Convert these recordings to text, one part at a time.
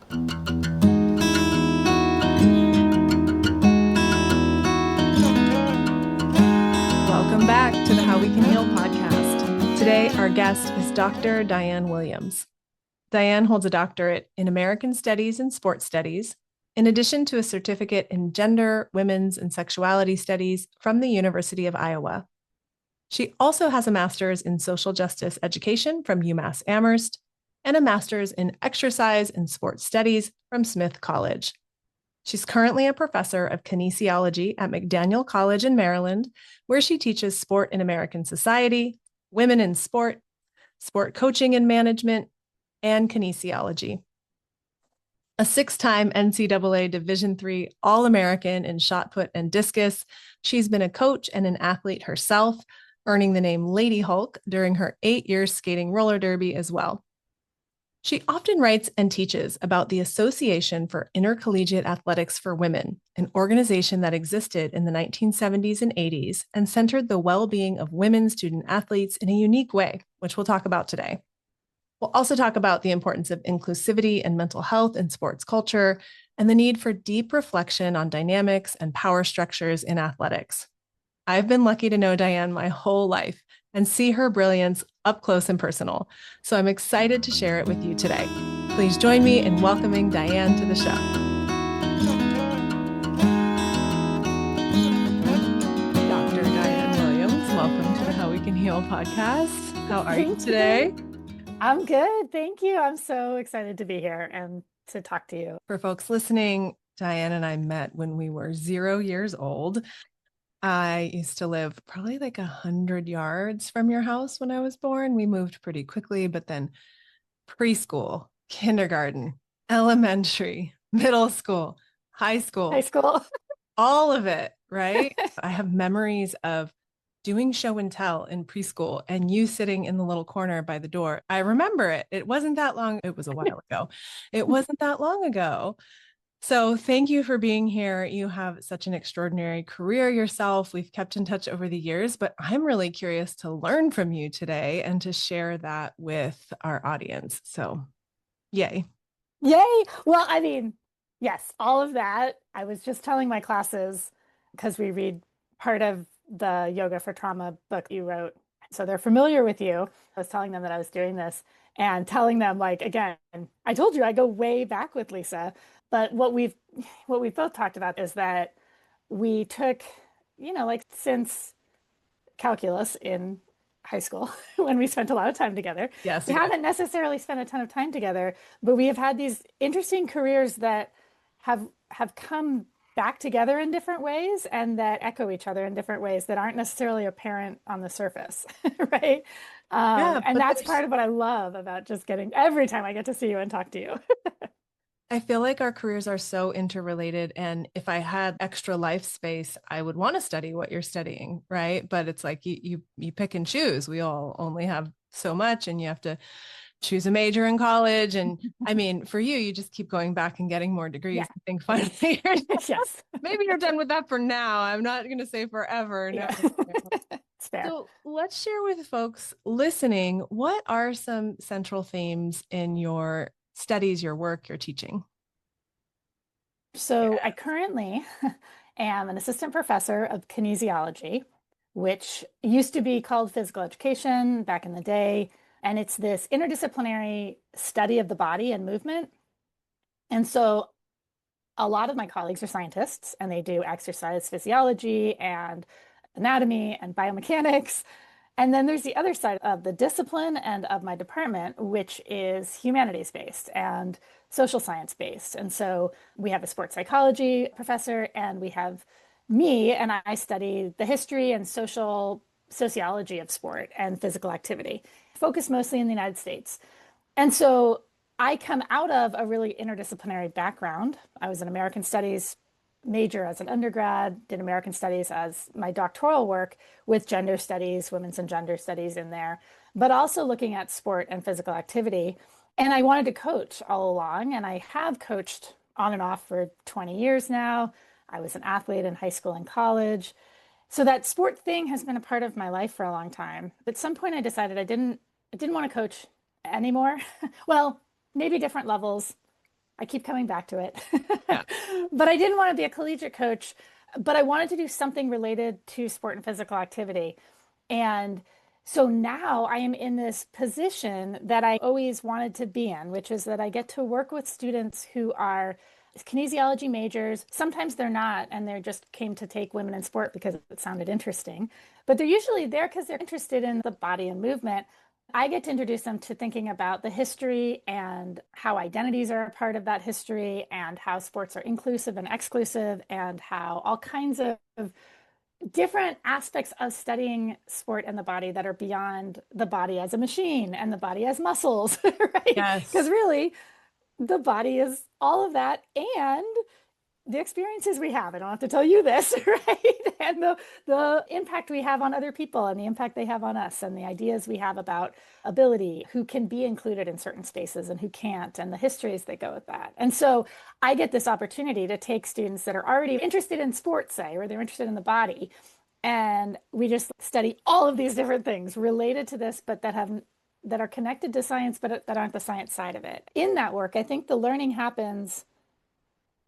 Welcome back to the How We Can Heal podcast. Today, our guest is Dr. Diane Williams. Diane holds a doctorate in American Studies and Sports Studies, in addition to a certificate in Gender, Women's, and Sexuality Studies from the University of Iowa. She also has a master's in social justice education from UMass Amherst and a master's in exercise and sports studies from Smith College. She's currently a professor of kinesiology at McDaniel College in Maryland, where she teaches sport in American society, women in sport, sport coaching and management, and kinesiology. A 6-time NCAA Division III All-American in shot put and discus, she's been a coach and an athlete herself, earning the name Lady Hulk during her 8 years skating roller derby as well. She often writes and teaches about the Association for Intercollegiate Athletics for Women, an organization that existed in the 1970s and 80s and centered the well-being of women student athletes in a unique way, which we'll talk about today. We'll also talk about the importance of inclusivity and mental health in sports culture and the need for deep reflection on dynamics and power structures in athletics. I've been lucky to know Diane my whole life and see her brilliance up close and personal. So I'm excited to share it with you today. Please join me in welcoming Diane to the show. Dr. Diane Williams, welcome to the How We Can Heal podcast. How are you today? I'm good. Thank you. I'm so excited to be here and to talk to you. For folks listening, Diane and I met when we were 0 years old. I used to live probably like 100 yards from your house when I was born. We moved pretty quickly, but then preschool, kindergarten, elementary, middle school, high school, all of it, right? I have memories of doing show and tell in preschool and you sitting in the little corner by the door. I remember it. It wasn't that long. It was a while ago. It wasn't that long ago. So thank you for being here. You have such an extraordinary career yourself. We've kept in touch over the years, but I'm really curious to learn from you today and to share that with our audience. So yay. Yay. Well, I mean, yes, all of that. I was just telling my classes, because we read part of the Yoga for Trauma book you wrote. So they're familiar with you. I was telling them that I was doing this and telling them, like, again, I told you I go way back with Lisa. But what we've both talked about is that we took, like since calculus in high school, when we spent a lot of time together. Yes, we haven't necessarily spent a ton of time together, but we have had these interesting careers that have come back together in different ways and that echo each other in different ways that aren't necessarily apparent on the surface, right? And that's part of what I love about just every time I get to see you and talk to you. I feel like our careers are so interrelated. And if I had extra life space, I would want to study what you're studying, right? But it's like you pick and choose. We all only have so much and you have to choose a major in college. And I mean, for you, you just keep going back and getting more degrees. Yeah. I think finally yes. Maybe you're done with that for now. I'm not going to say forever. No. It's fair. So let's share with folks listening, what are some central themes in your studies, your work, your teaching? So I currently am an assistant professor of kinesiology, which used to be called physical education back in the day. And it's this interdisciplinary study of the body and movement. And so a lot of my colleagues are scientists and they do exercise physiology and anatomy and biomechanics. And then there's the other side of the discipline and of my department, which is humanities-based and social science-based. And so we have a sports psychology professor and we have me, and I study the history and sociology of sport and physical activity, focused mostly in the United States. And so I come out of a really interdisciplinary background. I was an American Studies major as an undergrad, did American Studies as my doctoral work with gender studies, women's and gender studies in there, but also looking at sport and physical activity. And I wanted to coach all along, and I have coached on and off for 20 years now. I was an athlete in high school and college. So that sport thing has been a part of my life for a long time. But at some point I decided I didn't want to coach anymore. Well, maybe different levels, I keep coming back to it. Yeah. But I didn't want to be a collegiate coach, but I wanted to do something related to sport and physical activity. And so now I am in this position that I always wanted to be in, which is that I get to work with students who are kinesiology majors. Sometimes they're not, and they just came to take women in sport because it sounded interesting. But they're usually there because they're interested in the body and movement. I get to introduce them to thinking about the history and how identities are a part of that history and how sports are inclusive and exclusive and how all kinds of different aspects of studying sport and the body that are beyond the body as a machine and the body as muscles, right? Yes. Because really, the body is all of that and the experiences we have. I don't have to tell you this, right? And the impact we have on other people and the impact they have on us and the ideas we have about ability, who can be included in certain spaces and who can't, and the histories that go with that. And so I get this opportunity to take students that are already interested in sports, say, or they're interested in the body, and we just study all of these different things related to this, but that are connected to science, but that aren't the science side of it. In that work, I think the learning happens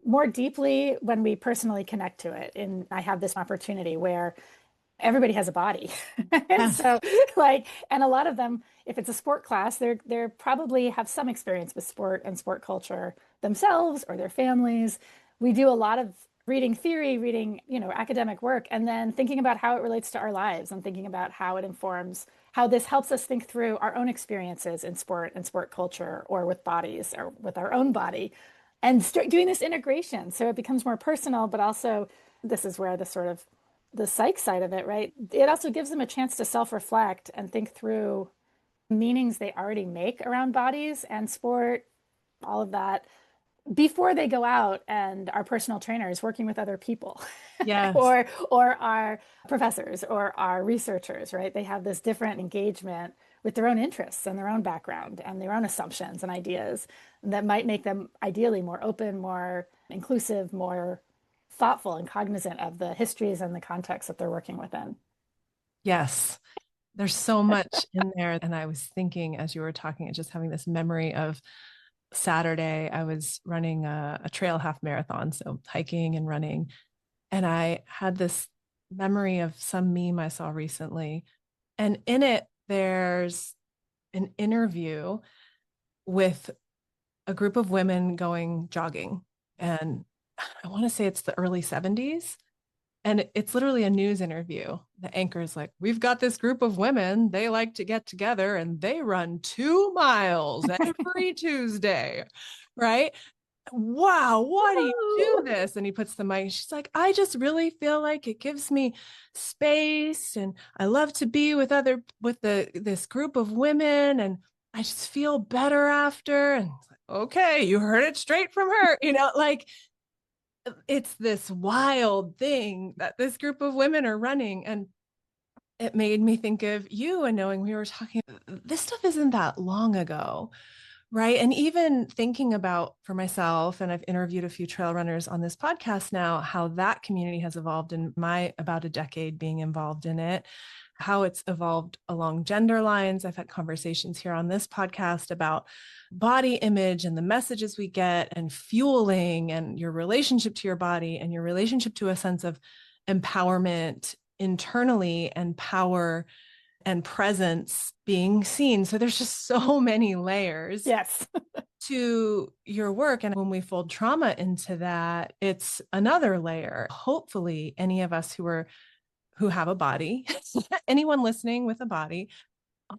more deeply when we personally connect to it. And I have this opportunity where everybody has a body. And Yes. so and a lot of them, if it's a sport class, they're probably have some experience with sport and sport culture themselves or their families. We do a lot of reading theory, reading, academic work, and then thinking about how it relates to our lives and thinking about how it informs, how this helps us think through our own experiences in sport and sport culture or with bodies or with our own body and start doing this integration so it becomes more personal, but also this is where the sort of the psych side of it, right? It also gives them a chance to self-reflect and think through meanings they already make around bodies and sport, all of that, before they go out and are personal trainers working with other people Yes. or are professors or are researchers, right? They have this different engagement with their own interests and their own background and their own assumptions and ideas that might make them ideally more open, more inclusive, more thoughtful and cognizant of the histories and the context that they're working within. Yes. There's so much in there. And I was thinking as you were talking, and just having this memory of Saturday, I was running a trail half marathon, so hiking and running. And I had this memory of some meme I saw recently. And in it, there's an interview with a group of women going jogging. And I want to say it's the early 70s. And it's literally a news interview. The anchor is like, we've got this group of women. They like to get together and they run 2 miles every Tuesday. Right. Wow. Why do you do this? And he puts the mic. She's like, I just really feel like it gives me space. And I love to be with this group of women. And I just feel better after. And it's like, okay, you heard it straight from her. Like, it's this wild thing that this group of women are running. And it made me think of you and knowing we were talking, this stuff isn't that long ago, right? And even thinking about for myself, and I've interviewed a few trail runners on this podcast now, how that community has evolved in my about a decade being involved in it, how it's evolved along gender lines. I've had conversations here on this podcast about body image and the messages we get and fueling and your relationship to your body and your relationship to a sense of empowerment internally and power and presence being seen. So there's just so many layers Yes. to your work. And when we fold trauma into that, it's another layer. Hopefully, any of us who have a body, anyone listening with a body,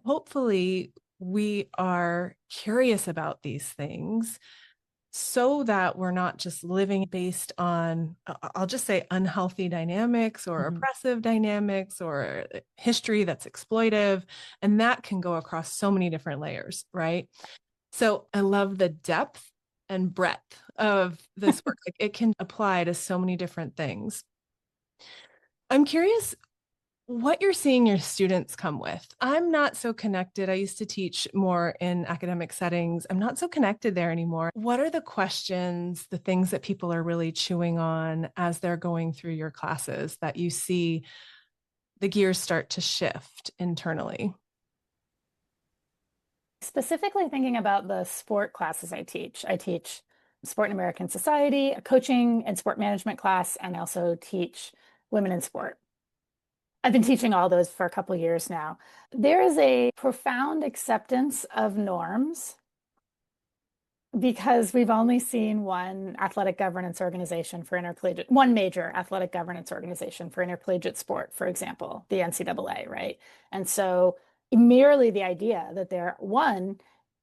hopefully we are curious about these things so that we're not just living based on, I'll just say, unhealthy dynamics or oppressive dynamics or history that's exploitive. And that can go across so many different layers, right? So I love the depth and breadth of this work. Like, it can apply to so many different things. I'm curious what you're seeing your students come with. I'm not so connected. I used to teach more in academic settings. I'm not so connected there anymore. What are the questions, the things that people are really chewing on as they're going through your classes that you see the gears start to shift internally? Specifically thinking about the sport classes I teach Sport and American Society, a coaching and sport management class, and I also teach women in sport. I've been teaching all those for a couple years now. There is a profound acceptance of norms because we've only seen one athletic governance organization for intercollegiate, one major athletic governance organization for intercollegiate sport, for example, the NCAA, right? And so merely the idea that there, one,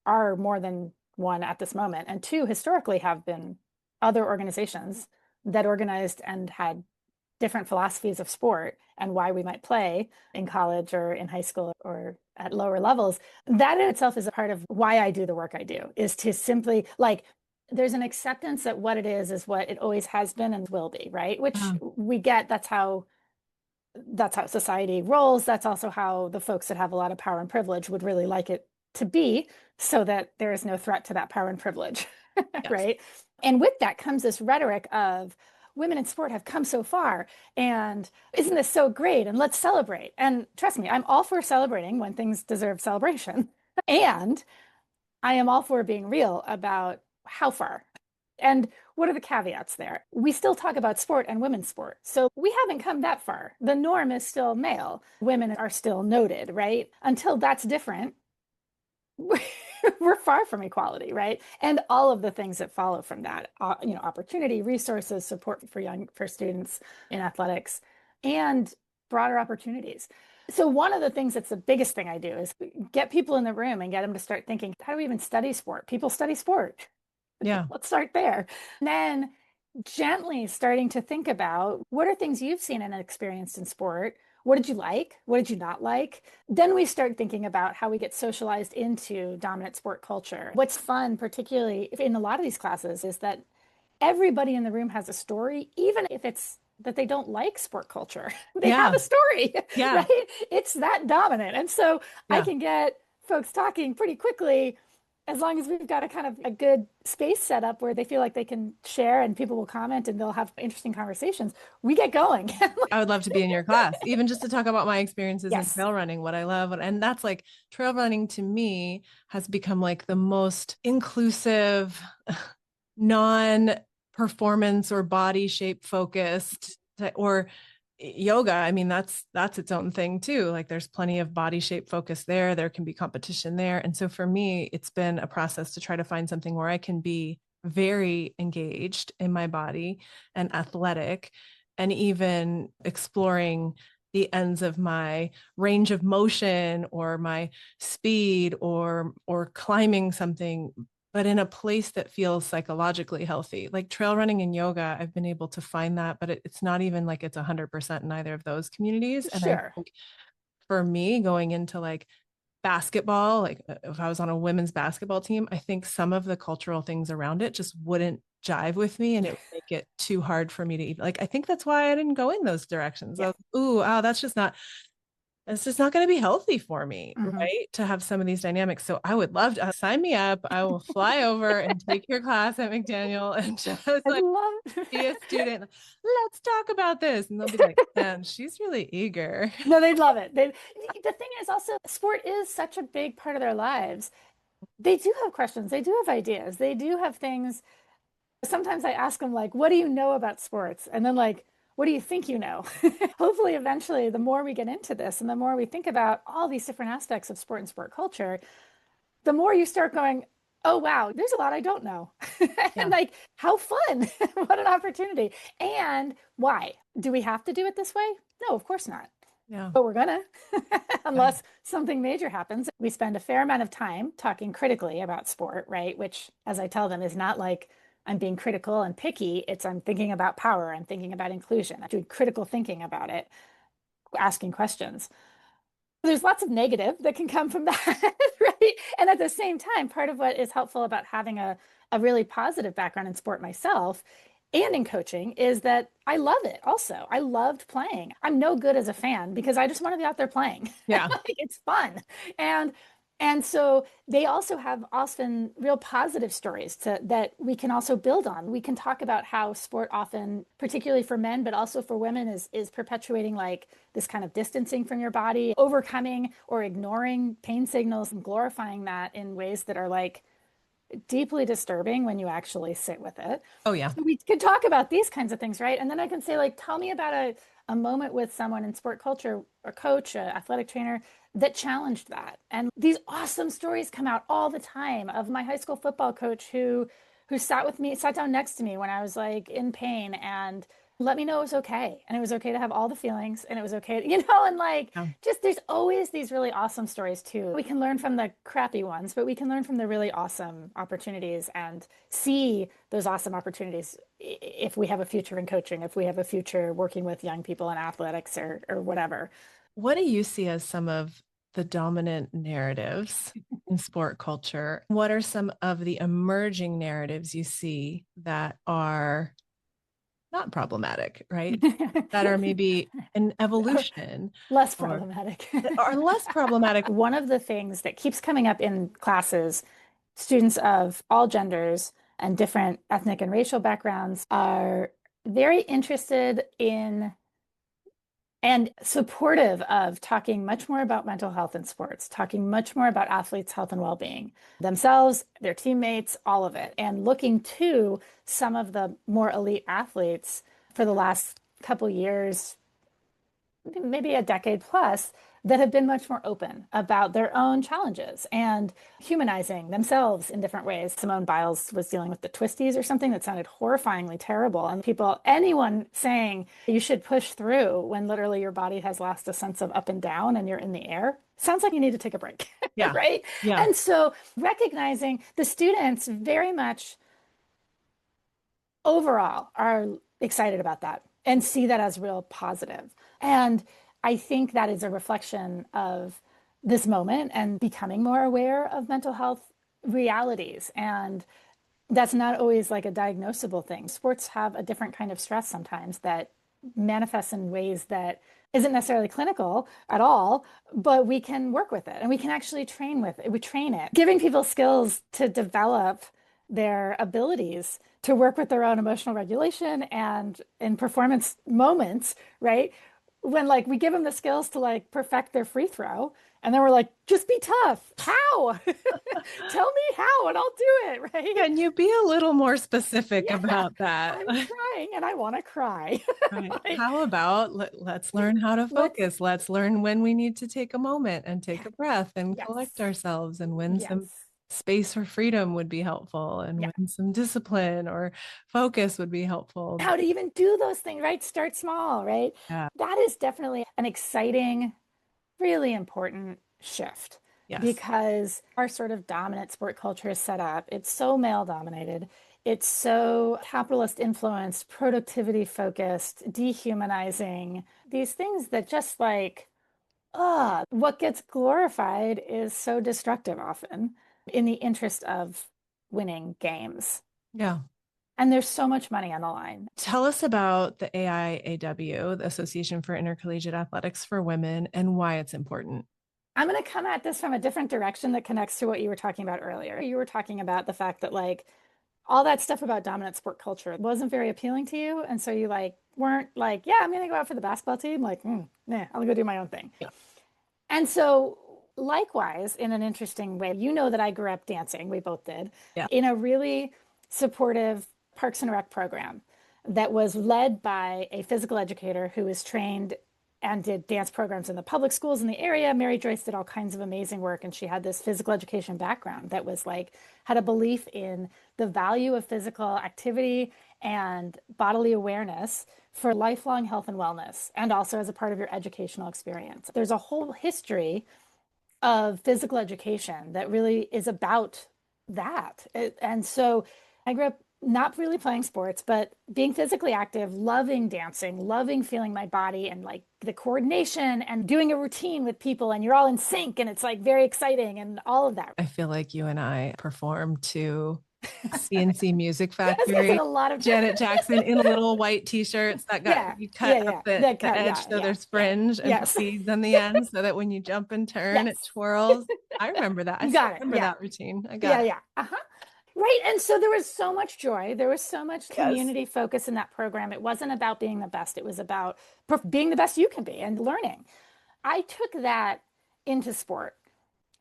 are more than one at this moment, and two, historically have been other organizations that organized and had different philosophies of sport and why we might play in college or in high school or at lower levels, that in itself is a part of why I do the work I do, is to simply like, there's an acceptance that what it is what it always has been and will be, right? Which we get, that's how society rolls. That's also how the folks that have a lot of power and privilege would really like it to be, so that there is no threat to that power and privilege, yes. Right? And with that comes this rhetoric of women in sport have come so far, and isn't this so great? And let's celebrate. And trust me, I'm all for celebrating when things deserve celebration. And I am all for being real about how far. And what are the caveats there? We still talk about sport and women's sport. So we haven't come that far. The norm is still male. Women are still noted, right? Until that's different, we're far from equality, right? And all of the things that follow from that, opportunity, resources, support for students in athletics, and broader opportunities. So one of the things that's the biggest thing I do is get people in the room and get them to start thinking, how do we even study sport? People study sport. Yeah. Let's start there. And then gently starting to think about, what are things you've seen and experienced in sport? What did you like? What did you not like? Then we start thinking about how we get socialized into dominant sport culture. What's fun, particularly in a lot of these classes, is that everybody in the room has a story, even if it's that they don't like sport culture. They have a story, right? It's that dominant. And so I can get folks talking pretty quickly, as long as we've got a kind of a good space set up where they feel like they can share and people will comment and they'll have interesting conversations. We get going. I would love to be in your class, even just to talk about my experiences in trail running, what I love. And that's like, trail running to me has become like the most inclusive, non-performance or body shape focused, or yoga. I mean, that's its own thing too. Like there's plenty of body shape focus there. There can be competition there. And so for me, it's been a process to try to find something where I can be very engaged in my body and athletic, and even exploring the ends of my range of motion or my speed or climbing something, but in a place that feels psychologically healthy. Like trail running and yoga, I've been able to find that, but it's not even like it's 100% in either of those communities. And I think for me, going into like basketball, like if I was on a women's basketball team, I think some of the cultural things around it just wouldn't jive with me, and it would make it too hard for me to even, like, I think that's why I didn't go in those directions. It's just not going to be healthy for me, right? To have some of these dynamics. So I would love to sign me up. I will fly over and take your class at McDaniel and just like be a student. Let's talk about this. And they'll be like, man, she's really eager. No, they'd love it. The thing is also, sport is such a big part of their lives. They do have questions. They do have ideas. They do have things. Sometimes I ask them like, what do you know about sports? And then like, what do you think you know? Hopefully, eventually, the more we get into this and the more we think about all these different aspects of sport and sport culture, the more you start going, oh, wow, there's a lot I don't know. And like, how fun. What an opportunity. And why? Do we have to do it this way? No, of course not. Yeah. But we're gonna, unless something major happens. We spend a fair amount of time talking critically about sport, right? Which, as I tell them, is not like I'm being critical and picky. It's I'm thinking about power. I'm thinking about inclusion. I'm doing critical thinking about it, asking questions. There's lots of negative that can come from that, right? And at the same time, part of what is helpful about having a really positive background in sport myself and in coaching is that I love it also. I loved playing. I'm no good as a fan because I just want to be out there playing. Yeah. It's fun. And so they also have often real positive stories that we can also build on. We can talk about how sport often, particularly for men, but also for women, is perpetuating like this kind of distancing from your body, overcoming or ignoring pain signals and glorifying that in ways that are like deeply disturbing when you actually sit with it. Oh, yeah. So we could talk about these kinds of things, right? And then I can say, like, tell me about a moment with someone in sport culture, a coach, an athletic trainer that challenged that. And these awesome stories come out all the time of my high school football coach who sat down next to me when I was like in pain and let me know it was okay. And it was okay to have all the feelings and it was okay, and like Yeah. just there's always these really awesome stories too. We can learn from the crappy ones, but we can learn from the really awesome opportunities and see those awesome opportunities if we have a future in coaching, if we have a future working with young people in athletics or whatever. What do you see as some of the dominant narratives in sport culture? What are some of the emerging narratives you see that are not problematic, right? That are maybe an evolution Less or problematic. are less problematic. One of the things that keeps coming up in classes, students of all genders and different ethnic and racial backgrounds are very interested in and supportive of talking much more about mental health in sports, talking much more about athletes' health and well-being, themselves, their teammates, all of it, and looking to some of the more elite athletes for the last couple years, maybe a decade plus, that have been much more open about their own challenges and humanizing themselves in different ways. Simone Biles was dealing with the twisties or something that sounded horrifyingly terrible. And anyone saying you should push through when literally your body has lost a sense of up and down and you're in the air, sounds like you need to take a break, Yeah. right? Yeah. And so recognizing the students very much overall are excited about that and see that as real positive. And I think that is a reflection of this moment and becoming more aware of mental health realities. And that's not always like a diagnosable thing. Sports have a different kind of stress sometimes that manifests in ways that isn't necessarily clinical at all, but we can work with it and we can actually train with it. We train it, giving people skills to develop their abilities to work with their own emotional regulation and in performance moments, right? When like we give them the skills to like perfect their free throw, and then we're like, just be tough. How? Tell me how, and I'll do it, right? Can you be a little more specific Yeah, about that? I'm trying and I want to cry. Right. Like, How about let's learn how to let's, focus. Let's learn when we need to take a moment and take yeah, a breath and yes, collect ourselves and when some yes, space or freedom would be helpful and yeah. when some discipline or focus would be helpful. How to even do those things, right? Start small, right? Yeah. That is definitely an exciting, really important shift Yes. because our sort of dominant sport culture is set up. It's so male dominated. It's so capitalist influenced, productivity focused, dehumanizing, these things that just like, what gets glorified is so destructive often in the interest of winning games. Yeah. And there's so much money on the line. Tell us about the AIAW, the Association for Intercollegiate Athletics for Women, and why it's important. I'm going to come at this from a different direction that connects to what you were talking about earlier. You were talking about the fact that like all that stuff about dominant sport culture wasn't very appealing to you. And so you like weren't like, yeah, I'm going to go out for the basketball team. Like, nah, I'll go do my own thing. Yeah. And so likewise, in an interesting way, you know that I grew up dancing. We both did Yeah. in a really supportive Parks and Rec program that was led by a physical educator who was trained and did dance programs in the public schools in the area. Mary Joyce did all kinds of amazing work, and she had this physical education background that was like, had a belief in the value of physical activity and bodily awareness for lifelong health and wellness, and also as a part of your educational experience. There's a whole history of physical education that really is about that. And so I grew up not really playing sports, but being physically active, loving dancing, loving feeling my body and like the coordination and doing a routine with people and you're all in sync and it's like very exciting and all of that. I feel like you and I performed to CNC Music I was gonna say Factory, a lot of Janet Jackson in little white t-shirts that got yeah, you cut yeah, up yeah. the, That the cut, edge yeah, so yeah, there's yeah. fringe and Yes. beads on the end so that when you jump and turn, it Yes. twirls. I remember that. I You still got it. remember Yeah. that routine. I Yeah, got it. yeah. Uh-huh. Right. And so there was so much joy. There was so much Yes. community focus in that program. It wasn't about being the best. It was about being the best you can be and learning. I took that into sport.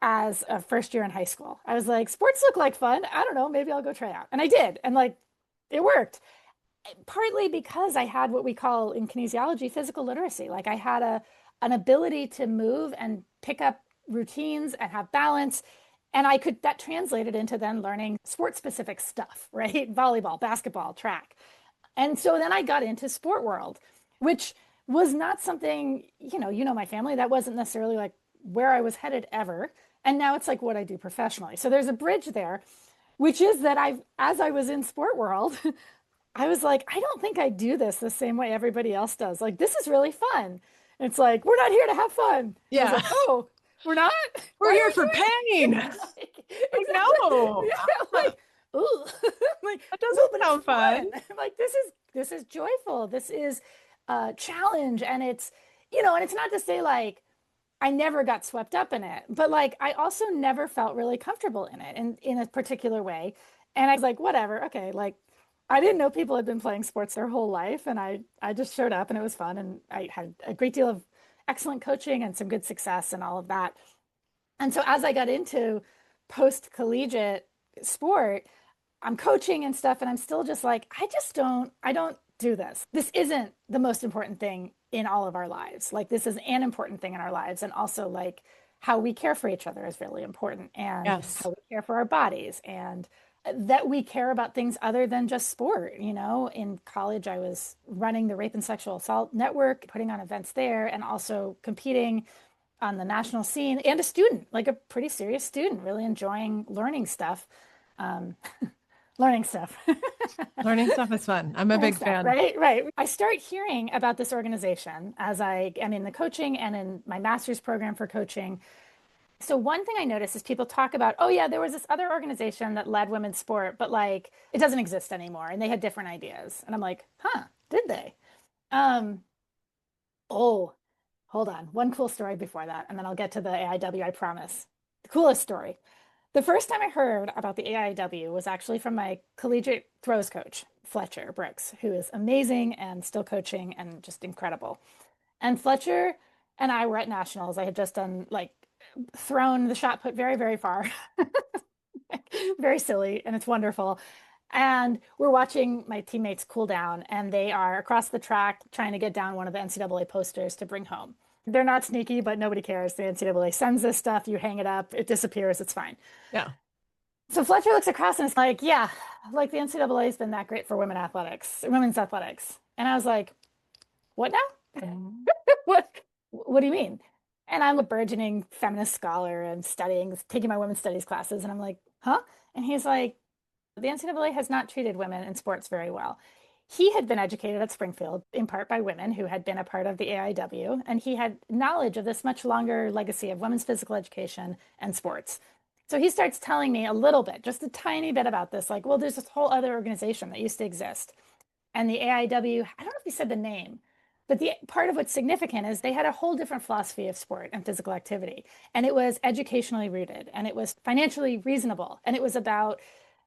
as a first year in high school. I was like, sports look like fun. I don't know, maybe I'll go try out. And I did. And like, it worked. Partly because I had what we call in kinesiology physical literacy. Like I had an ability to move and pick up routines and have balance. And that translated into then learning sport specific stuff, right? Volleyball, basketball, track. And so then I got into sport world, which was not something, my family, that wasn't necessarily like where I was headed ever. And now it's like what I do professionally. So there's a bridge there, which is that as I was in sport world, I was like, I don't think I do this the same way everybody else does. Like, this is really fun. It's like, we're not here to have fun. Yeah. Like, oh, we're not? We're here for pain. Like, I know. Yeah, like, ooh. Like, that doesn't sound fun. I'm like, this is joyful. This is a challenge. And it's, and it's not to say like, I never got swept up in it, but like, I also never felt really comfortable in it in a particular way. And I was like, whatever. Okay. Like, I didn't know people had been playing sports their whole life. And I just showed up and it was fun. And I had a great deal of excellent coaching and some good success and all of that. And so as I got into post-collegiate sport, I'm coaching and stuff. And I'm still just like, I don't do this. This isn't the most important thing in all of our lives. Like this is an important thing in our lives. And also like how we care for each other is really important. And yes. how we care for our bodies and that we care about things other than just sport. In college, I was running the Rape and Sexual Assault Network, putting on events there, and also competing on the national scene, and a student, like a pretty serious student, really enjoying learning stuff. Learning stuff. Learning stuff is fun. I'm a big fan. Right. I start hearing about this organization as I am in the coaching and in my master's program for coaching. So one thing I noticed is people talk about, oh yeah, there was this other organization that led women's sport, but like it doesn't exist anymore. And they had different ideas. And I'm like, did they? Oh, hold on. One cool story before that. And then I'll get to the AIW, I promise. The coolest story. The first time I heard about the AIW was actually from my collegiate throws coach, Fletcher Brooks, who is amazing and still coaching and just incredible. And Fletcher and I were at nationals. I had just done thrown the shot put very, very far. Very silly, and it's wonderful. And we're watching my teammates cool down, and they are across the track trying to get down one of the NCAA posters to bring home. They're not sneaky, but nobody cares. The NCAA sends this stuff, you hang it up, it disappears, it's fine. Yeah. So Fletcher looks across and is like, yeah, like the NCAA has been that great for women's athletics. And I was like, what now? What do you mean? And I'm a burgeoning feminist scholar and taking my women's studies classes. And I'm like, huh? And he's like, the NCAA has not treated women in sports very well. He had been educated at Springfield in part by women who had been a part of the AIW, and he had knowledge of this much longer legacy of women's physical education and sports. So he starts telling me a little bit, just a tiny bit about this, like, well, there's this whole other organization that used to exist. And the AIW, I don't know if he said the name, but the part of what's significant is they had a whole different philosophy of sport and physical activity. And it was educationally rooted, and it was financially reasonable, and it was about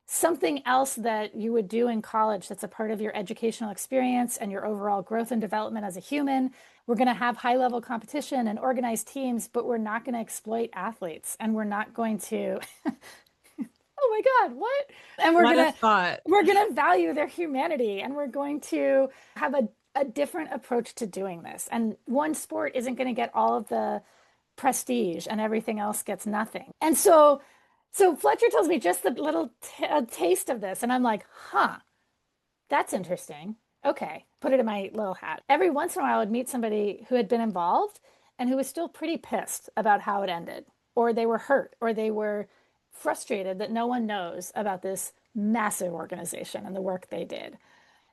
something else that you would do in college that's a part of your educational experience and your overall growth and development as a human. We're going to have high-level competition and organized teams, but we're not going to exploit athletes, and we're not going to oh my God, what? And we're going to value their humanity, and we're going to have a different approach to doing this. And one sport isn't going to get all of the prestige and everything else gets nothing. And so Fletcher tells me just a little taste of this. And I'm like, that's interesting. Okay, put it in my little hat. Every once in a while, I would meet somebody who had been involved and who was still pretty pissed about how it ended, or they were hurt, or they were frustrated that no one knows about this massive organization and the work they did.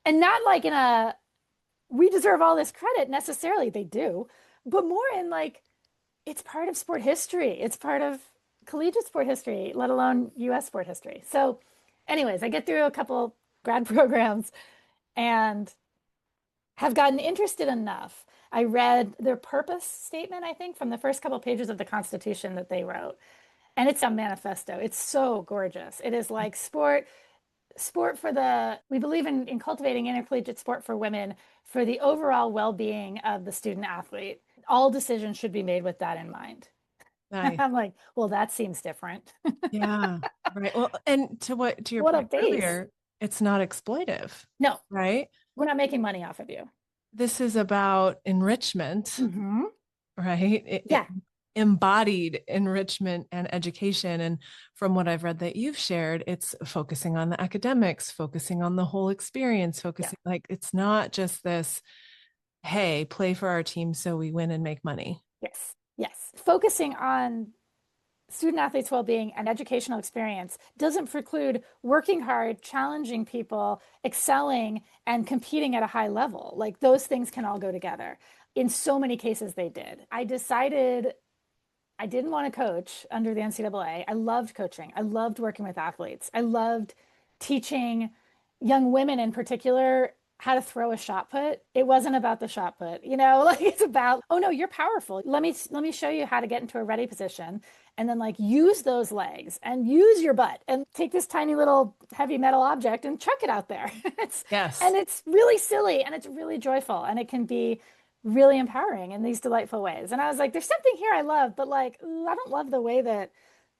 And not like in a, we deserve all this credit necessarily, they do, but more in like, it's part of sport history. It's part of collegiate sport history, let alone US sport history. So anyways, I get through a couple grad programs and have gotten interested enough. I read their purpose statement, I think, from the first couple of pages of the Constitution that they wrote. And it's a manifesto. It's so gorgeous. It is like sport for we believe in cultivating intercollegiate sport for women for the overall well-being of the student athlete. All decisions should be made with that in mind. Nice. I'm like, well, that seems different. Yeah. Right. Well, and to your What a point base. earlier, it's not exploitive, No, right? we're not making money off of you. This is about enrichment, Hmm. right? Yeah. Embodied enrichment and education. And from what I've read that you've shared, it's focusing on the academics, focusing on the whole experience, Yeah. focusing like it's not just this, hey, play for our team so we win and make money. Yes. Yes. Focusing on student athletes' well-being and educational experience doesn't preclude working hard, challenging people, excelling, and competing at a high level. Like those things can all go together. In so many cases, they did. I decided I didn't want to coach under the NCAA. I loved coaching. I loved working with athletes. I loved teaching young women in particular how to throw a shot put. It wasn't about the shot put, like it's about, oh no, you're powerful. Let me show you how to get into a ready position and then like use those legs and use your butt and take this tiny little heavy metal object and chuck it out there. Yes. And it's really silly and it's really joyful and it can be really empowering in these delightful ways. And I was like, there's something here I love, but like, I don't love the way that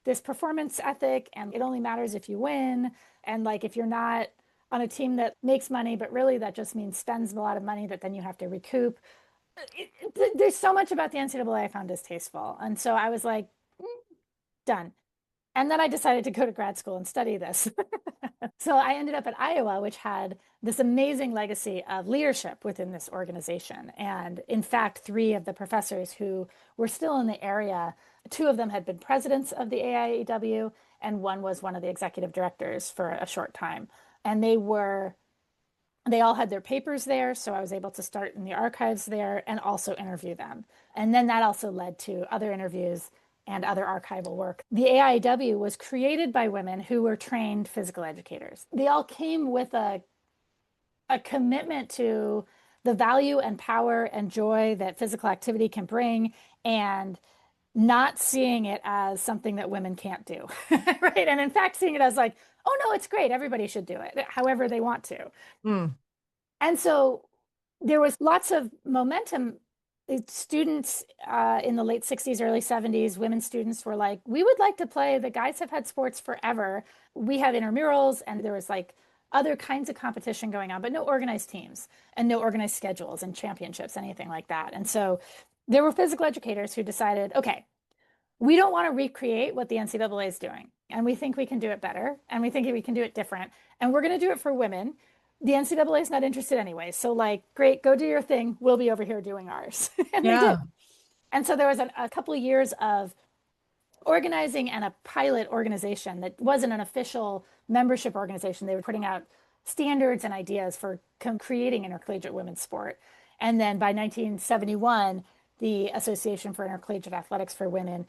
this performance ethic and it only matters if you win. And like, if you're not on a team that makes money, but really that just means spends a lot of money that then you have to recoup. There's so much about the NCAA I found distasteful. And so I was like, done. And then I decided to go to grad school and study this. So I ended up at Iowa, which had this amazing legacy of leadership within this organization. And in fact, three of the professors who were still in the area, two of them had been presidents of the AIAW, and one was one of the executive directors for a short time. And they all had their papers there. So I was able to start in the archives there and also interview them. And then that also led to other interviews and other archival work. The AIAW was created by women who were trained physical educators. They all came with a commitment to the value and power and joy that physical activity can bring and not seeing it as something that women can't do. Right. And in fact, seeing it as like, oh no, it's great. Everybody should do it however they want to. Mm. And so there was lots of momentum. Students in the late 60s, early 70s, women students were like, we would like to play. The guys have had sports forever. We have intramurals, and there was like other kinds of competition going on, but no organized teams and no organized schedules and championships, anything like that. And so there were physical educators who decided, okay, we don't want to recreate what the NCAA is doing. And we think we can do it better. And we think we can do it different. And we're going to do it for women. The NCAA is not interested anyway. So, like, great, go do your thing. We'll be over here doing ours. And they did. Yeah. And so there was a couple of years of organizing and a pilot organization that wasn't an official membership organization. They were putting out standards and ideas for creating intercollegiate women's sport. And then by 1971, the Association for Intercollegiate Athletics for Women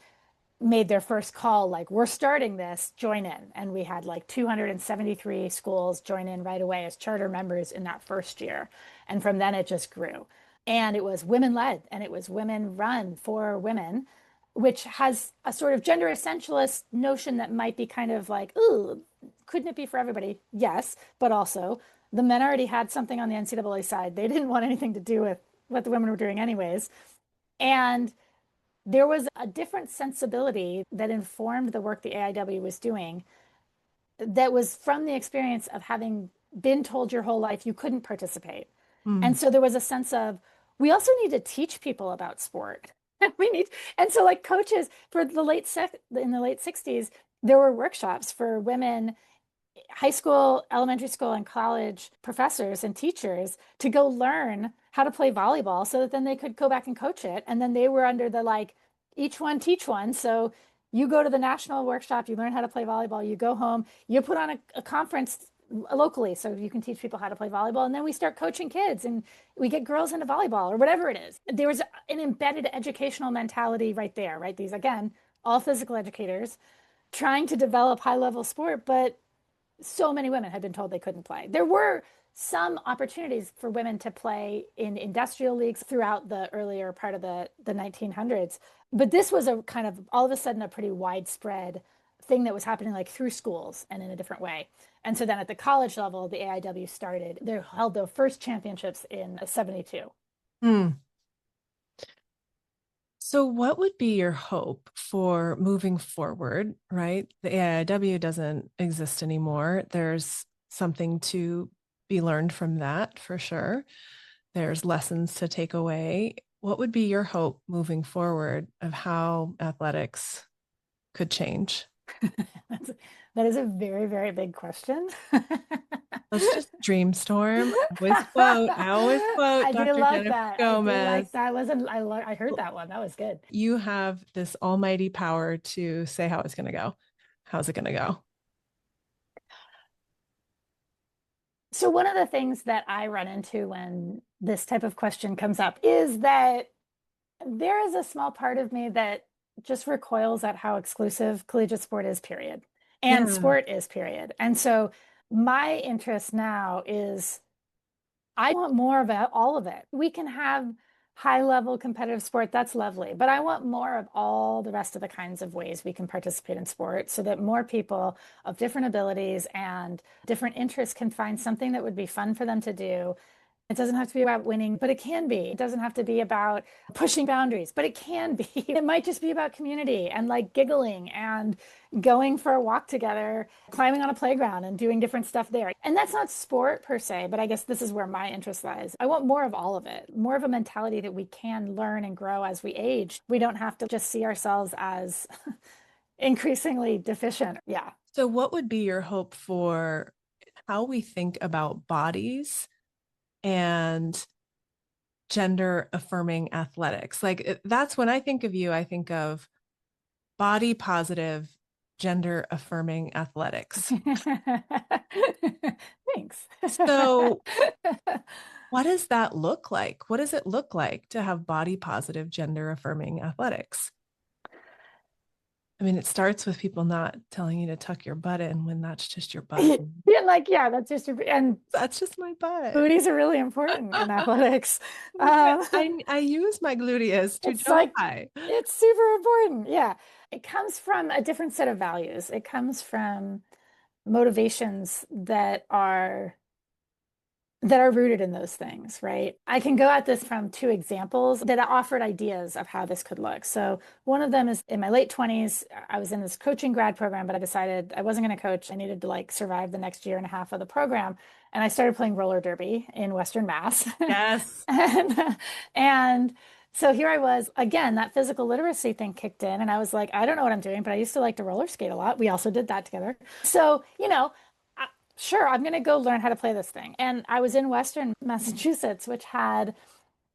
made their first call, like, we're starting this, join in. And we had like 273 schools join in right away as charter members in that first year. And from then it just grew. And it was women led and it was women run for women, which has a sort of gender essentialist notion that might be kind of like, ooh, couldn't it be for everybody? Yes, but also the men already had something on the NCAA side. They didn't want anything to do with what the women were doing anyways. And there was a different sensibility that informed the work the AIW was doing that was from the experience of having been told your whole life you couldn't participate. And Mm. so there was a sense of, we also need to teach people about sport. And so like coaches for in the late 60s, there were workshops for women, high school, elementary school, and college professors and teachers to go learn how to play volleyball so that then they could go back and coach it. And then they were under the like, each one teach one. So you go to the national workshop, you learn how to play volleyball, you go home, you put on a conference locally so you can teach people how to play volleyball. And then we start coaching kids and we get girls into volleyball or whatever it is. There was an embedded educational mentality right there, right? These, again, all physical educators trying to develop high level sport, but so many women had been told they couldn't play. There were some opportunities for women to play in industrial leagues throughout the earlier part of the 1900s. But this was a kind of all of a sudden a pretty widespread thing that was happening like through schools and in a different way. And so then at the college level, the AIW started. They held their first championships in '72. Mm. So, what would be your hope for moving forward, right? The AIAW doesn't exist anymore. There's something to be learned from that for sure. There's lessons to take away. What would be your hope moving forward of how athletics could change? That is a very, very big question. Let's just dreamstorm. I always quote I do Dr. love Jennifer that. I do Gomez. like that. I heard that one. That was good. You have this almighty power to say how it's going to go. How's it going to go? So one of the things that I run into when this type of question comes up is that there is a small part of me that just recoils at how exclusive collegiate sport is, period. And Yeah. sport is, period. And so my interest now is I want more of it, all of it. We can have high level competitive sport, that's lovely, but I want more of all the rest of the kinds of ways we can participate in sport so that more people of different abilities and different interests can find something that would be fun for them to do. It doesn't have to be about winning, but it can be. It doesn't have to be about pushing boundaries, but it can be. It might just be about community and like giggling and going for a walk together, climbing on a playground and doing different stuff there. And that's not sport per se, but I guess this is where my interest lies. I want more of all of it, more of a mentality that we can learn and grow as we age. We don't have to just see ourselves as increasingly deficient. Yeah. So, what would be your hope for how we think about bodies and gender affirming athletics? Like, that's when I think of you, I think of body positive, gender affirming athletics. Thanks. So, what does that look like? What does it look like to have body positive, gender affirming athletics? I mean, it starts with people not telling you to tuck your butt in when that's just your butt. Yeah, like, yeah, that's just your, and That's just my butt. booties are really important in athletics. I use my gluteus to It's jump like, high. it's super important. Yeah. It comes from a different set of values. It comes from motivations that are rooted in those things, right? I can go at this from two examples that offered ideas of how this could look. So one of them is in my late 20s, I was in this coaching grad program, but I decided I wasn't going to coach. I needed to like survive the next year and a half of the program. And I started playing roller derby in Western Mass. Yes. and so here I was, again, that physical literacy thing kicked in. And I was like, I don't know what I'm doing, but I used to like to roller skate a lot. We also did that together. So, sure, I'm going to go learn how to play this thing. And I was in Western Massachusetts, which had,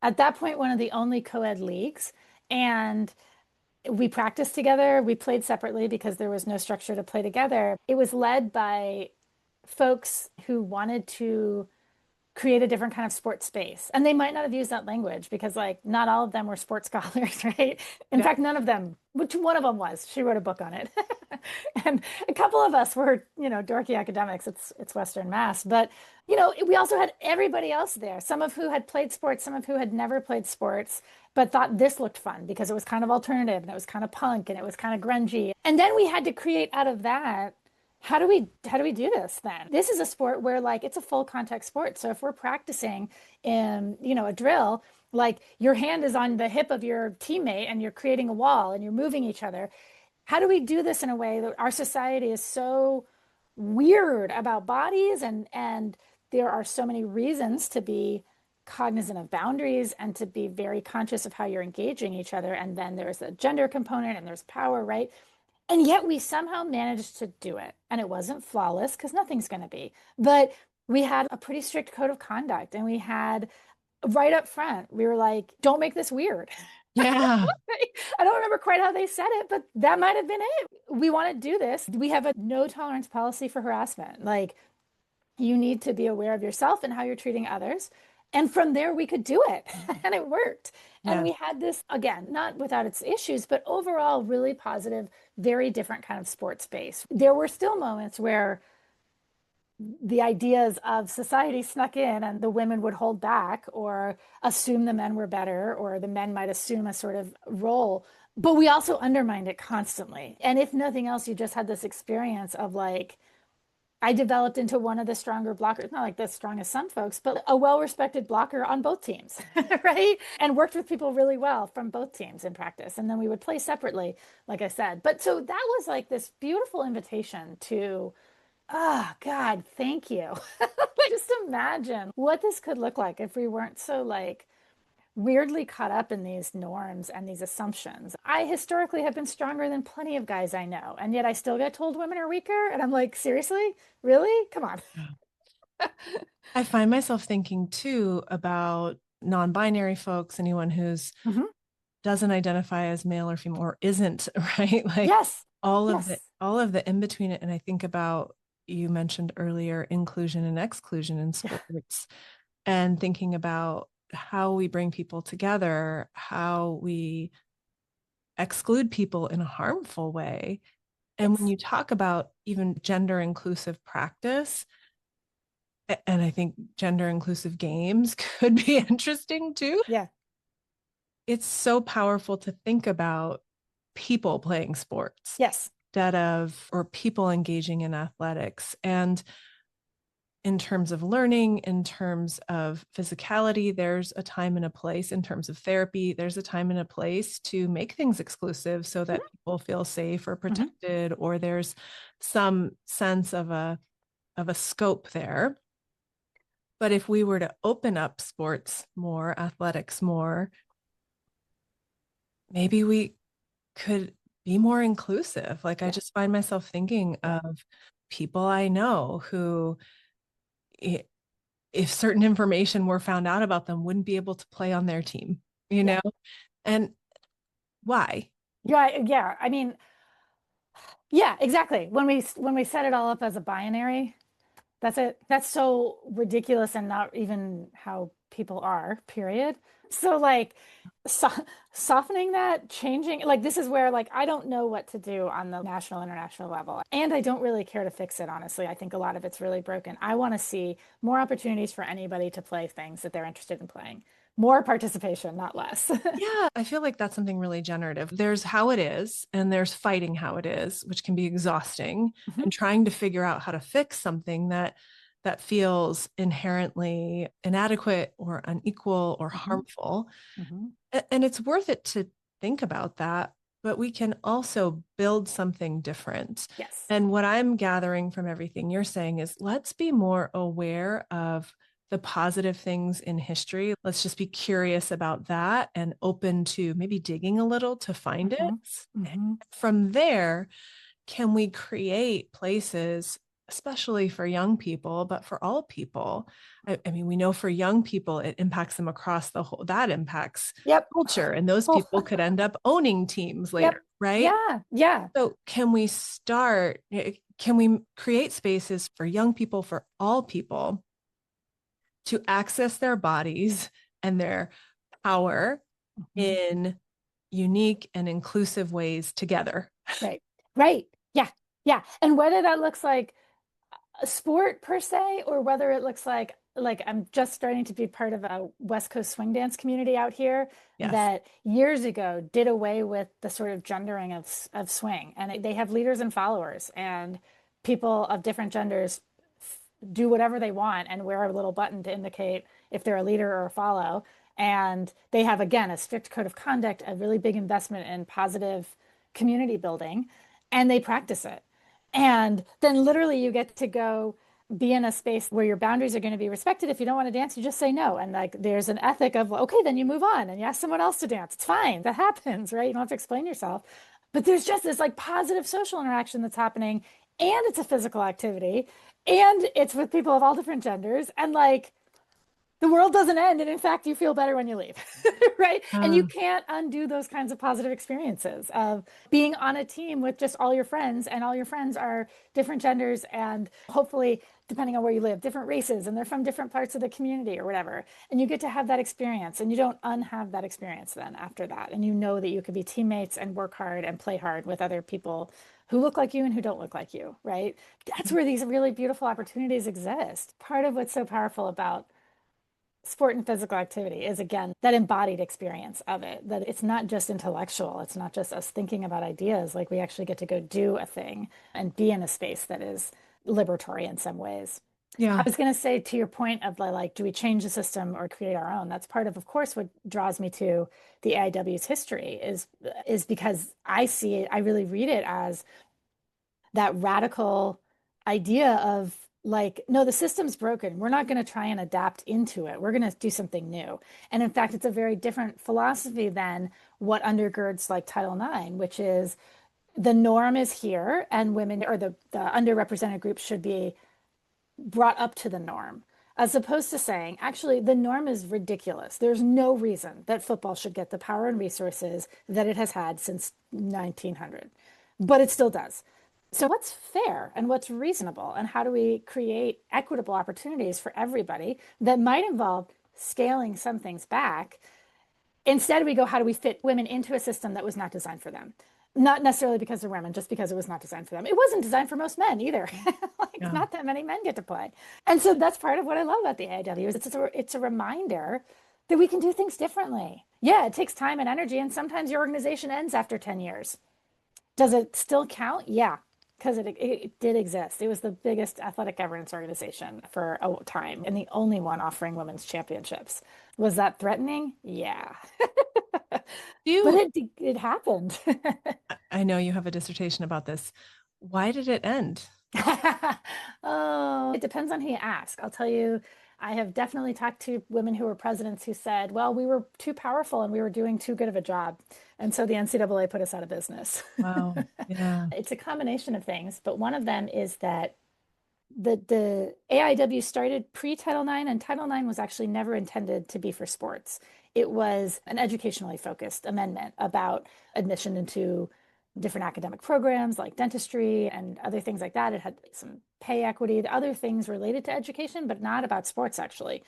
at that point, one of the only co-ed leagues. And we practiced together. We played separately because there was no structure to play together. It was led by folks who wanted to create a different kind of sports space. And they might not have used that language because like not all of them were sports scholars, right? In Yeah. fact, none of them, which one of them was. She wrote a book on it. And a couple of us were, dorky academics. It's Western Mass. But, we also had everybody else there, some of who had played sports, some of who had never played sports, but thought this looked fun because it was kind of alternative and it was kind of punk and it was kind of grungy. And then we had to create out of that how do we do this then? This is a sport where like it's a full contact sport. So if we're practicing in, a drill, like your hand is on the hip of your teammate and you're creating a wall and you're moving each other. How do we do this in a way that our society is so weird about bodies and there are so many reasons to be cognizant of boundaries and to be very conscious of how you're engaging each other. And then there's a gender component and there's power, right? And yet we somehow managed to do it. And it wasn't flawless because nothing's going to be. But we had a pretty strict code of conduct. And we had right up front, we were like, don't make this weird. Yeah. I don't remember quite how they said it, but that might have been it. We want to do this. We have a no tolerance policy for harassment. Like, you need to be aware of yourself and how you're treating others. And from there, we could do it. And it worked. And Yeah. we had this, again, not without its issues, but overall, really positive, very different kind of sports space. There were still moments where the ideas of society snuck in and the women would hold back or assume the men were better, or the men might assume a sort of role. But we also undermined it constantly. And if nothing else, you just had this experience of like, I developed into one of the stronger blockers, not like the strong as some folks, but a well-respected blocker on both teams, right? And worked with people really well from both teams in practice. And then we would play separately, like I said. But so that was like this beautiful invitation to, oh God, thank you. Just imagine what this could look like if we weren't so like weirdly caught up in these norms and these assumptions. I historically have been stronger than plenty of guys I know, and yet I still get told women are weaker. And I'm like, seriously? Really? Come on. I find myself thinking too about non-binary folks, anyone who's Mhm. doesn't identify as male or female or isn't, right? Like Yes. all of the Yes. all of the in between it. And I think about, you mentioned earlier, inclusion and exclusion in Yeah. sports, and thinking about how we bring people together, how we exclude people in a harmful way. And when Yes. you talk about even gender inclusive practice, and I think gender inclusive games could be interesting too. Yeah. It's so powerful to think about people playing sports Yes. instead of, or people engaging in athletics. And in terms of learning, in terms of physicality, there's a time and a place. In terms of therapy, there's a time and a place to make things exclusive so that people feel safe or Mhm. protected, or there's some sense of a scope there. But if we were to open up sports more, athletics more, maybe we could be more inclusive. Like I Yeah. just find myself thinking Yeah. of people I know who, if certain information were found out about them, wouldn't be able to play on their team, you Yeah. know? And why? Yeah. Yeah. I mean, yeah, exactly. When we set it all up as a binary, that's it. That's so ridiculous and not even how people are, period. So like so softening that, changing, like this is where like I don't know what to do on the national, international level. And I don't really care to fix it, honestly. I think a lot of it's really broken. I want to see more opportunities for anybody to play things that they're interested in playing. More participation, not less. Yeah, I feel like that's something really generative. There's how it is, and there's fighting how it is, which can be exhausting, Mhm. and trying to figure out how to fix something that feels inherently inadequate or unequal or Mhm. harmful. Mhm. And it's worth it to think about that, but we can also build something different. Yes. And what I'm gathering from everything you're saying is, let's be more aware of the positive things in history. Let's just be curious about that and open to maybe digging a little to find it. Mhm. Mhm. From there, can we create places, especially for young people, but for all people? I mean, we know for young people, it impacts them across the whole, that impacts Yep. culture. And those Oh, people could end up owning teams yep. later, right? Yeah. Yeah. So can we create spaces for young people, for all people to access their bodies and their power Mhm. in unique and inclusive ways together? Right. Right. Yeah. Yeah. And whether that looks like a sport per se, or whether it looks like I'm just starting to be part of a West Coast swing dance community out here Yes. that years ago did away with the sort of gendering of swing. And they have leaders and followers, and people of different genders do whatever they want and wear a little button to indicate if they're a leader or a follow. And they have, again, a strict code of conduct, a really big investment in positive community building, and they practice it. And then literally you get to go be in a space where your boundaries are going to be respected. If you don't want to dance, you just say no. And like there's an ethic of, okay, then you move on and you ask someone else to dance. It's fine. That happens, right? You don't have to explain yourself. But there's just this like positive social interaction that's happening, and it's a physical activity, and it's with people of all different genders. And like the world doesn't end. And in fact, you feel better when you leave, right? And you Uh, can't undo those kinds of positive experiences of being on a team with just all your friends, and all your friends are different genders and hopefully, depending on where you live, different races, and they're from different parts of the community or whatever. And you get to have that experience, and you don't unhave that experience then after that. And you know that you could be teammates and work hard and play hard with other people who look like you and who don't look like you, right? That's where these really beautiful opportunities exist. Part of what's so powerful about sport and physical activity is, again, that embodied experience of it, that it's not just intellectual, it's not just us thinking about ideas. Like we actually get to go do a thing and be in a space that is liberatory in some ways. I Yeah. was going to say to your point of like, do we change the system or create our own? That's part of course, what draws me to the AIW's history is because I see it, I really read it as that radical idea of like, no, the system's broken. We're not going to try and adapt into it. We're going to do something new. And in fact, it's a very different philosophy than what undergirds like Title IX, which is the norm is here and women or the underrepresented groups should be brought up to the norm, as opposed to saying, actually, the norm is ridiculous. There's no reason that football should get the power and resources that it has had since 1900, but it still does. So, what's fair and what's reasonable? And how do we create equitable opportunities for everybody that might involve scaling some things back? Instead, we go, how do we fit women into a system that was not designed for them? Not necessarily because they're women, just because it was not designed for them. It wasn't designed for most men either. Like, Yeah. not that many men get to play. And so that's part of what I love about the AIW is it's a reminder that we can do things differently. Yeah, it takes time and energy, and sometimes your organization ends after 10 years. Does it still count? Yeah, because it did exist. It was the biggest athletic governance organization for a time and the only one offering women's championships. Was that threatening? Yeah. But You, it happened. I know you have a dissertation about this. Why did it end? Oh, it depends on who you ask. I'll tell you, I have definitely talked to women who were presidents who said, well, we were too powerful and we were doing too good of a job. And so the NCAA put us out of business. Wow. Yeah. It's a combination of things, but one of them is that the AIW started pre-Title IX, and Title IX was actually never intended to be for sports. It was an educationally focused amendment about admission into different academic programs like dentistry and other things like that. It had some pay equity, the other things related to education, but not about sports, actually.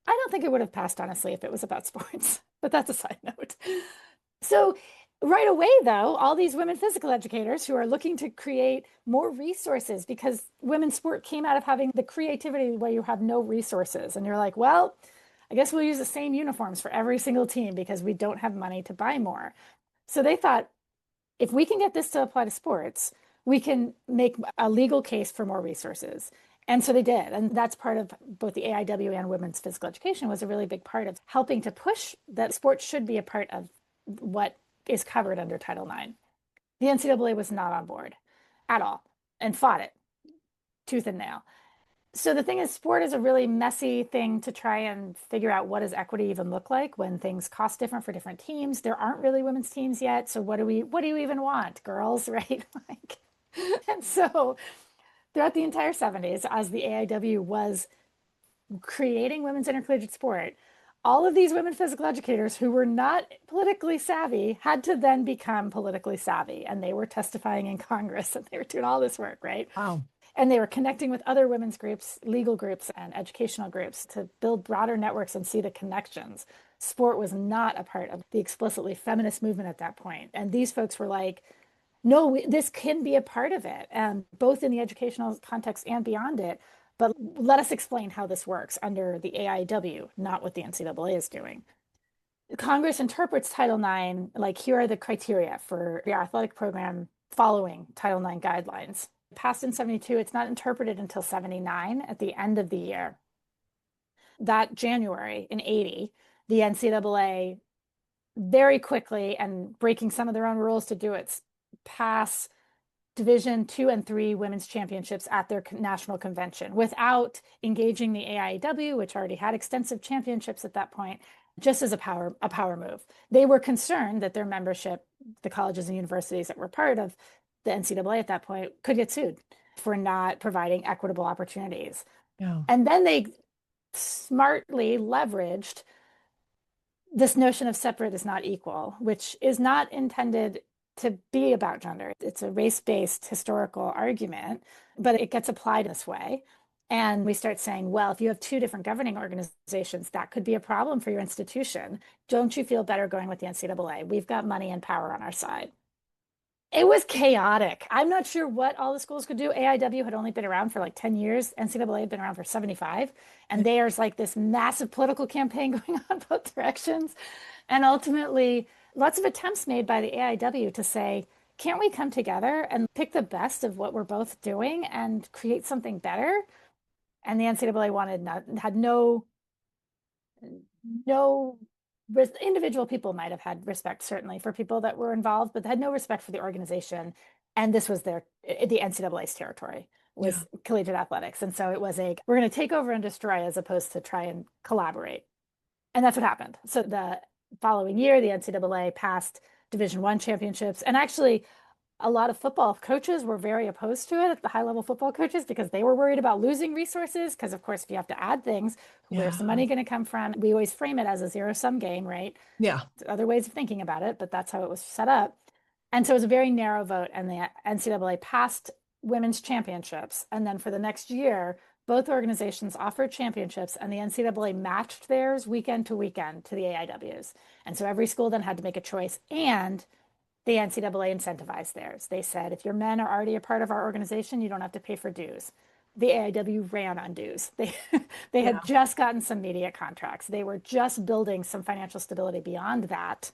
I don't think it would have passed, honestly, if it was about sports, but that's a side note. So right away, though, all these women physical educators who are looking to create more resources because women's sport came out of having the creativity where you have no resources. And you're like, well, I guess we'll use the same uniforms for every single team because we don't have money to buy more. So they thought, if we can get this to apply to sports, we can make a legal case for more resources. And so they did. And that's part of both the AIW and women's physical education was a really big part of helping to push that sports should be a part of what is covered under Title IX. The NCAA was not on board at all and fought it tooth and nail. So the thing is, sport is a really messy thing to try and figure out what does equity even look like when things cost different for different teams. There aren't really women's teams yet. So what do you even want? Girls, right? Like, and so throughout the entire 70s, as the AIW was creating women's intercollegiate sport, all of these women physical educators who were not politically savvy had to then become politically savvy. And they were testifying in Congress and they were doing all this work, right? Wow. And they were connecting with other women's groups, legal groups, and educational groups to build broader networks and see the connections. Sport was not a part of the explicitly feminist movement at that point. And these folks were like, no, this can be a part of it, both in the educational context and beyond it. But let us explain how this works under the AIW, not what the NCAA is doing. Congress interprets Title IX like, here are the criteria for your athletic program following Title IX guidelines. Passed in 72, it's not interpreted until 79 at the end of the year. That January in 80, the NCAA very quickly and breaking some of their own rules to do it, pass Division 2 and 3 women's championships at their national convention without engaging the AIAW, which already had extensive championships at that point, just as a power move. They were concerned that their membership, the colleges and universities that were part of the NCAA at that point, could get sued for not providing equitable opportunities. Yeah. And then they smartly leveraged this notion of separate is not equal, which is not intended to be about gender. It's a race-based historical argument, but it gets applied this way. And we start saying, well, if you have two different governing organizations, that could be a problem for your institution. Don't you feel better going with the NCAA? We've got money and power on our side. It was chaotic. I'm not sure what all the schools could do. AIW had only been around for like 10 years. NCAA had been around for 75. And there's like this massive political campaign going on both directions. And ultimately, lots of attempts made by the AIW to say, can't we come together and pick the best of what we're both doing and create something better? And the NCAA had no individual people might have had respect, certainly, for people that were involved, but they had no respect for the organization. And this was the NCAA's territory, was collegiate athletics. And so it was we're going to take over and destroy as opposed to try and collaborate. And that's what happened. So the following year, the NCAA passed Division I championships. And actually, a lot of football coaches were very opposed to it, the high level football coaches, because they were worried about losing resources. Because, of course, if you have to add things, where's the money going to come from? We always frame it as a zero sum game, right? Yeah. Other ways of thinking about it, but that's how it was set up. And so it was a very narrow vote, and the NCAA passed women's championships. And then for the next year, both organizations offered championships, and the NCAA matched theirs weekend to weekend to the AIWs. And so every school then had to make a choice. And the NCAA incentivized theirs. They said, if your men are already a part of our organization, you don't have to pay for dues. The AIW ran on dues. They had just gotten some media contracts. They were just building some financial stability beyond that.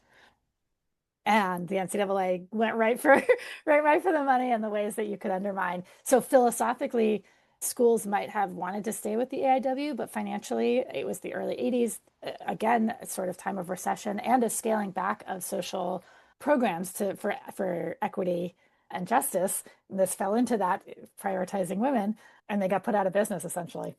And the NCAA went right for the money and the ways that you could undermine. So philosophically, schools might have wanted to stay with the AIW, but financially, it was the early 80s. Again, a sort of time of recession and a scaling back of social programs for equity and justice. And this fell into that, prioritizing women, and they got put out of business, essentially.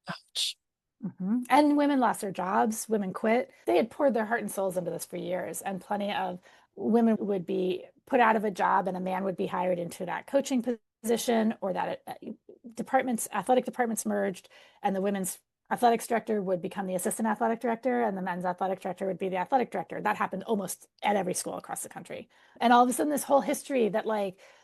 Ouch. Mm-hmm. And women lost their jobs, women quit. They had poured their heart and souls into this for years, and plenty of women would be put out of a job and a man would be hired into that coaching position, or that athletic departments merged, and the women's athletics director would become the assistant athletic director, and the men's athletic director would be the athletic director. That happened almost at every school across the country. And all of a sudden, this whole history that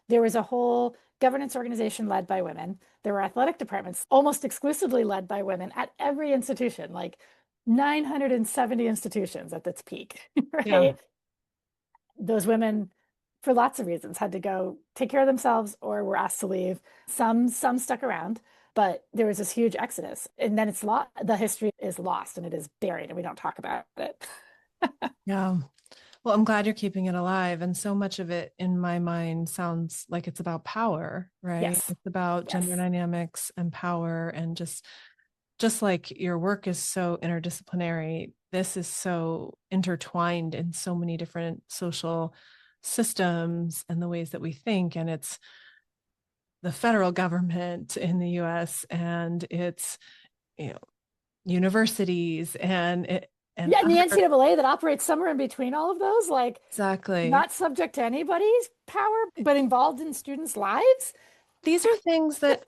there was a whole governance organization led by women. There were athletic departments almost exclusively led by women at every institution, like 970 institutions at its peak, right? Yeah. Those women, for lots of reasons, had to go take care of themselves or were asked to leave. Some stuck around, but there was this huge exodus. And then the history is lost and it is buried and we don't talk about it. Yeah. Well, I'm glad you're keeping it alive. And so much of it in my mind sounds like it's about power, right? Yes. It's about gender dynamics and power. And just like your work is so interdisciplinary, this is so intertwined in so many different social systems and the ways that we think. And it's the federal government in the US, and it's, universities and the NCAA that operates somewhere in between all of those, exactly, not subject to anybody's power, but involved in students' lives. These are things that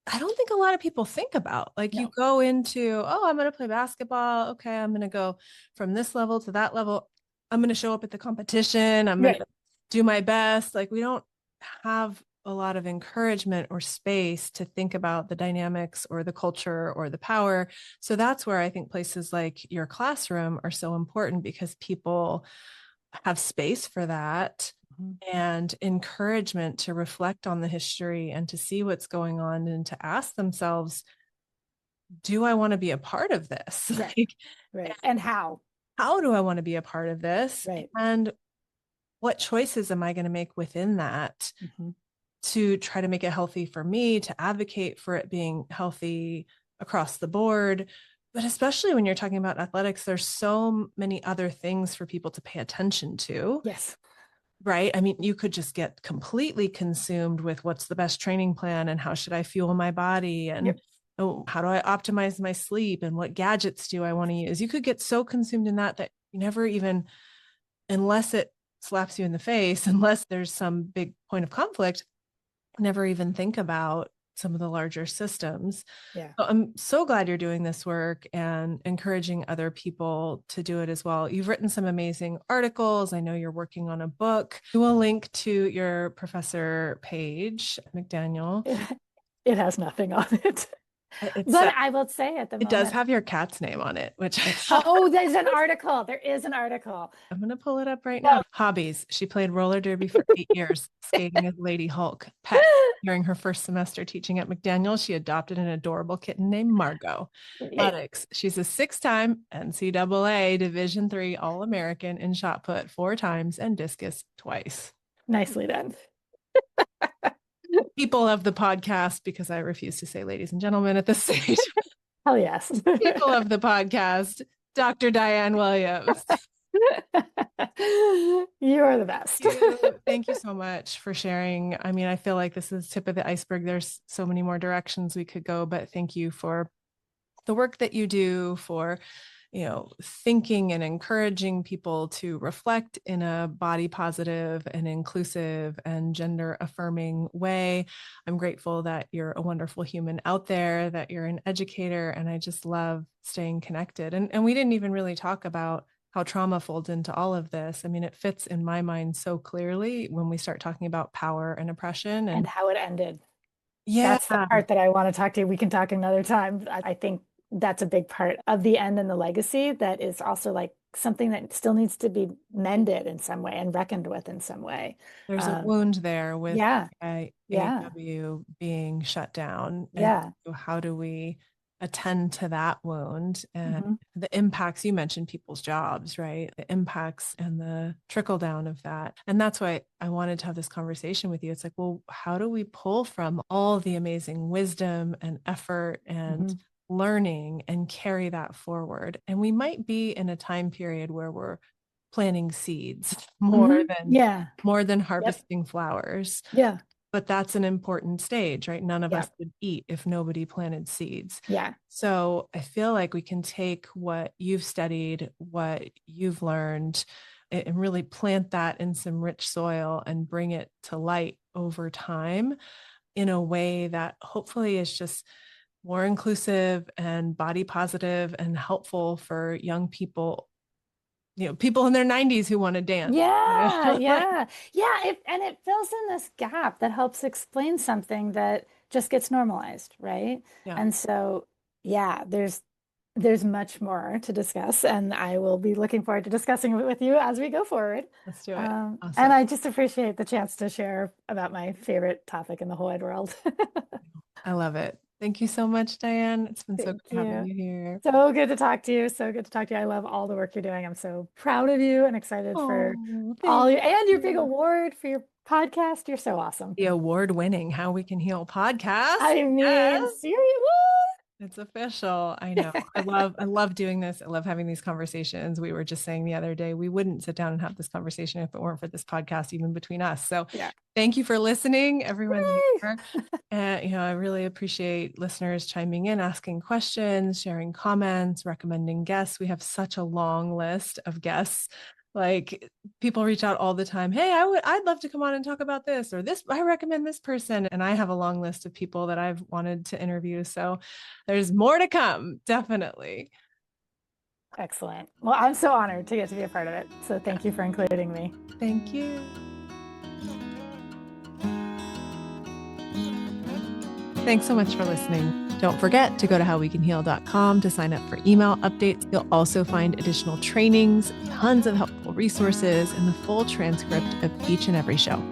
I don't think a lot of people think about. You go into, I'm going to play basketball. Okay, I'm going to go from this level to that level. I'm going to show up at the competition. I'm going to do my best. We don't have a lot of encouragement or space to think about the dynamics or the culture or the power. So that's where I think places like your classroom are so important, because people have space for that and encouragement to reflect on the history and to see what's going on and to ask themselves, do I want to be a part of this? Right. And how do I want to be a part of this? Right. And what choices am I going to make within that to try to make it healthy for me, to advocate for it being healthy across the board? But especially when you're talking about athletics, there's so many other things for people to pay attention to. Yes. Right. I mean, you could just get completely consumed with what's the best training plan and how should I fuel my body and how do I optimize my sleep and what gadgets do I want to use? You could get so consumed in that you never even, unless it slaps you in the face, unless there's some big point of conflict, never even think about some of the larger systems. Yeah. So I'm so glad you're doing this work and encouraging other people to do it as well. You've written some amazing articles. I know you're working on a book. We'll link to your professor page, McDaniel. It has nothing on it. But I will say at the moment, it does have your cat's name on it, which there's an article. There is an article. I'm going to pull it up right now. Hobbies. She played roller derby for 8 years, skating as Lady Hulk. Pet. During her first semester teaching at McDaniel, she adopted an adorable kitten named Margot. Athletics. She's a 6-time NCAA Division III All-American in shot put 4 times and discus twice. Nicely done. People of the podcast, because I refuse to say ladies and gentlemen at this stage. Hell yes. People of the podcast, Dr. Diane Williams. You are the best. Thank you so much for sharing. I mean, I feel like this is tip of the iceberg. There's so many more directions we could go, but thank you for the work that you do, for thinking and encouraging people to reflect in a body positive and inclusive and gender affirming way. I'm grateful that you're a wonderful human out there, that you're an educator, and I just love staying connected. And we didn't even really talk about how trauma folds into all of this. I mean, it fits in my mind so clearly when we start talking about power and oppression and how it ended. Yeah. That's the part that I want to talk to you. We can talk another time. I think that's a big part of the end and the legacy that is also like something that still needs to be mended in some way and reckoned with in some way. There's a wound there with AIAW being shut down. And so how do we attend to that wound and the impacts? You mentioned people's jobs, right? The impacts and the trickle down of that. And that's why I wanted to have this conversation with you. It's like, well, how do we pull from all the amazing wisdom and effort and learning and carry that forward? And we might be in a time period where we're planting seeds more than harvesting flowers. Yeah. But that's an important stage, right? None of us would eat if nobody planted seeds. Yeah. So I feel like we can take what you've studied, what you've learned, and really plant that in some rich soil and bring it to light over time in a way that hopefully is just more inclusive and body positive and helpful for young people, people in their 90s who want to dance. And it fills in this gap that helps explain something that just gets normalized, right? And so, there's much more to discuss, and I will be looking forward to discussing it with you as we go forward. Let's do it. Awesome. And I just appreciate the chance to share about my favorite topic in the whole wide world. I love it. Thank you so much, Diane. It's been so good having you here. So good to talk to you. So good to talk to you. I love all the work you're doing. I'm so proud of you and excited for all you and your big award for your podcast. You're so awesome. The award-winning How We Can Heal podcast. I mean, seriously? It's official. I know. I love doing this. I love having these conversations. We were just saying the other day, we wouldn't sit down and have this conversation if it weren't for this podcast, even between us. So thank you for listening, everyone here. And, I really appreciate listeners chiming in, asking questions, sharing comments, recommending guests. We have such a long list of guests. Like, people reach out all the time. Hey, I'd love to come on and talk about this or this. I recommend this person. And I have a long list of people that I've wanted to interview. So there's more to come. Definitely. Excellent. Well, I'm so honored to get to be a part of it. So thank you for including me. Thank you. Thanks so much for listening. Don't forget to go to howwecanheal.com to sign up for email updates. You'll also find additional trainings, tons of helpful resources, and the full transcript of each and every show.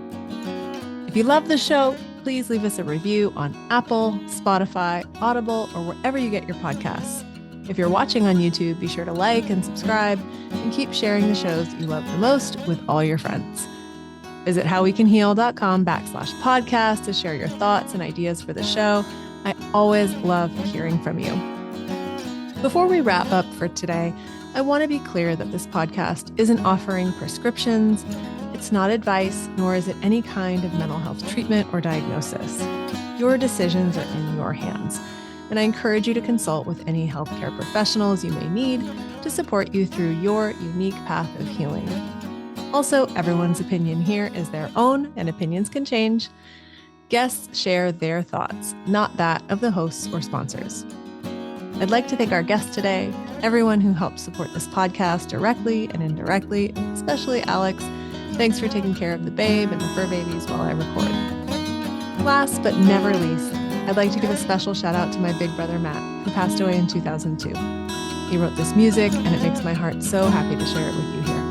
If you love the show, please leave us a review on Apple, Spotify, Audible, or wherever you get your podcasts. If you're watching on YouTube, be sure to like and subscribe and keep sharing the shows that you love the most with all your friends. Visit howwecanheal.com/podcast to share your thoughts and ideas for the show. I always love hearing from you. Before we wrap up for today, I want to be clear that this podcast isn't offering prescriptions. It's not advice, nor is it any kind of mental health treatment or diagnosis. Your decisions are in your hands, and I encourage you to consult with any healthcare professionals you may need to support you through your unique path of healing. Also, everyone's opinion here is their own, and opinions can change. Guests share their thoughts, not that of the hosts or sponsors. I'd like to thank our guests today, everyone who helps support this podcast directly and indirectly, especially Alex. Thanks for taking care of the babe and the fur babies while I record. Last but never least, I'd like to give a special shout out to my big brother, Matt, who passed away in 2002. He wrote this music, and it makes my heart so happy to share it with you here.